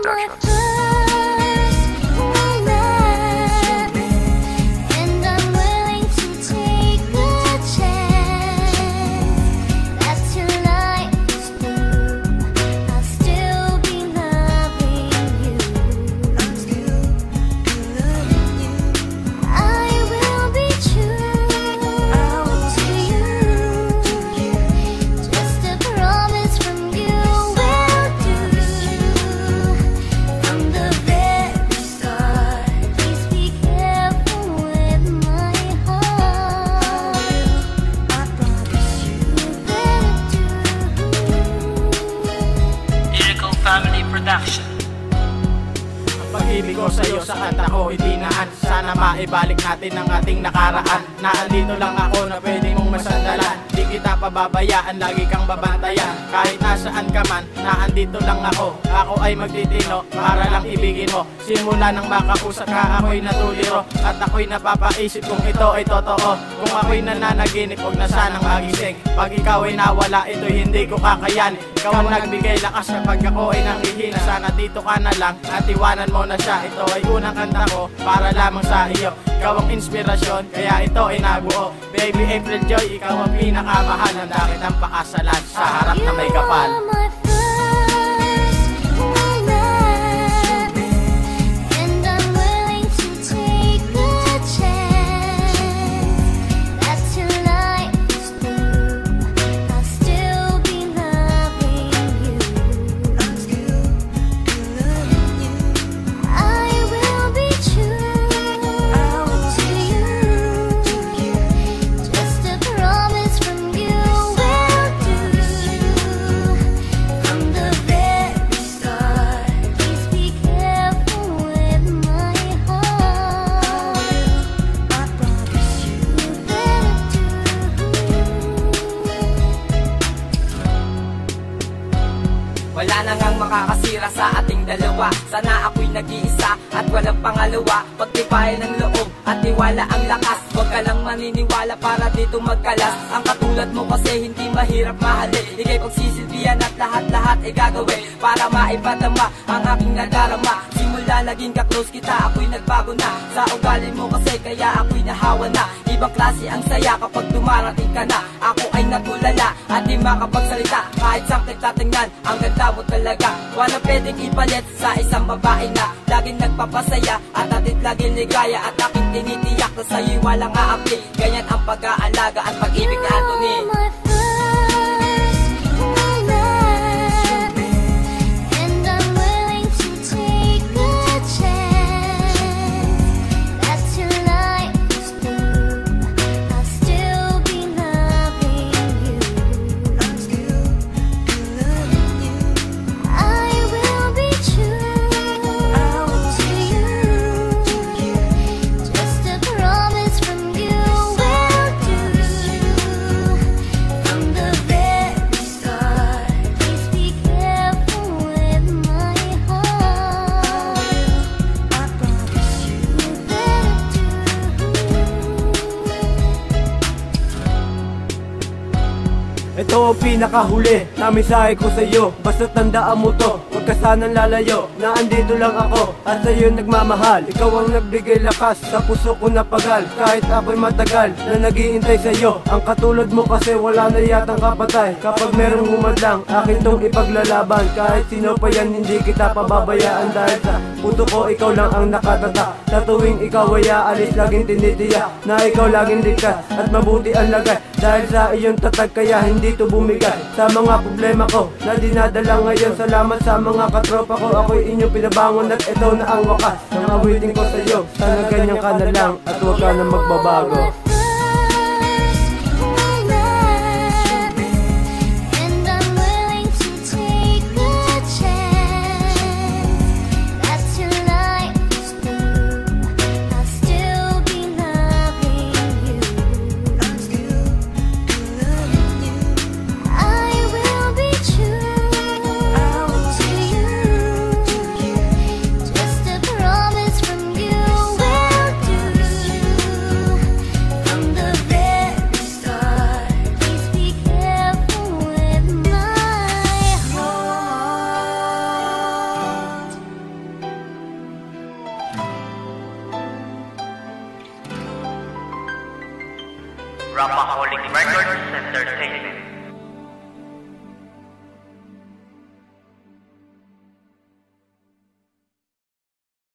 Productions. Production. Ang pag-ibig ko sa'yo sa kanta ko hindi naan. Sana maibalik natin ang ating nakaraan. Naandito lang ako na pwede mong masandalan. Di kita pababayaan, lagi kang babantayan. Kahit nasaan ka man, naandito lang ako. Ako ay magtitino para lang ibigin mo. Simula nang makausap ka, ako'y natuliro. At ako'y napapaisip kung ito ay totoo. Kung ako'y nananaginip, huwag na sanang magising. Pag ikaw ay nawala, ito'y hindi ko kakayanin. Ikaw ang nagbigay lakas kapag ako ay nanghihina. Sana dito ka na lang at iwanan mo na siya. Ito ay unang kanta ko para lamang sa iyo. Ikaw ang inspirasyon, kaya ito ay nabuo. Baby April Joy, ikaw ang pinakamahal. Handa kitang pakasalan sa harap na may kapal. Wala na ngang makakasira sa ating dalawa. Sana ako'y nag-iisa at walang pangalawa. Pagtibayan ng loob at tiwala ang lakas. Huwag ka lang maniniwala para dito magkalas. Ang katulad mo kasi hindi mahirap mahalin. Ika'y pagsisilbihan at lahat-lahat ay gagawin para maipadama ang aking nadarama. Simula naging ka-close kita, ako'y nagbago na. Sa ugali mo kasi kaya ako'y nahawa na. Ibang klase ang saya kapag dumarating ka na. Ako ay natulala at di makapagsalita. Kahit saan nagtatingnan, ang ganda mo talaga. Wala pwedeng ipalit sa isang babae na laging nagpapasaya at atit laging ligaya. At aking tinitiyak na sa'yo'y walang aapi. Ganyan ang pag-aalaga at pag-ibig ni Anthony. Ito ang pinakahuli na mensahe ko sa'yo. Basta tandaan mo to, huwag ka sanang lalayo. Na andito lang ako at sa'yo nagmamahal. Ikaw ang nagbigay lakas sa puso ko na pagal. Kahit ako'y matagal na nag-iintay sa'yo. Ang katulad mo kasi wala na yatang kapatay. Kapag merong humadlang, akin tong ipaglalaban. Kahit sino pa yan, hindi kita pababayaan. Dahil sa puto ko, ikaw lang ang nakatata. Sa tuwing ikaw ay aalis, laging tinitiyak na ikaw laging ligtas at mabuti ang lagay. Dahil sa iyong tatag kaya hindi to bumigay sa mga problema ko na dinadala ngayon. Salamat sa mga katropa ko, ako'y inyong pinabangon at ito na ang wakas ng awitin ko sa iyo. Sana ganyan ka na lang at huwag ka na magbabago. Rapaholic Records Entertainment.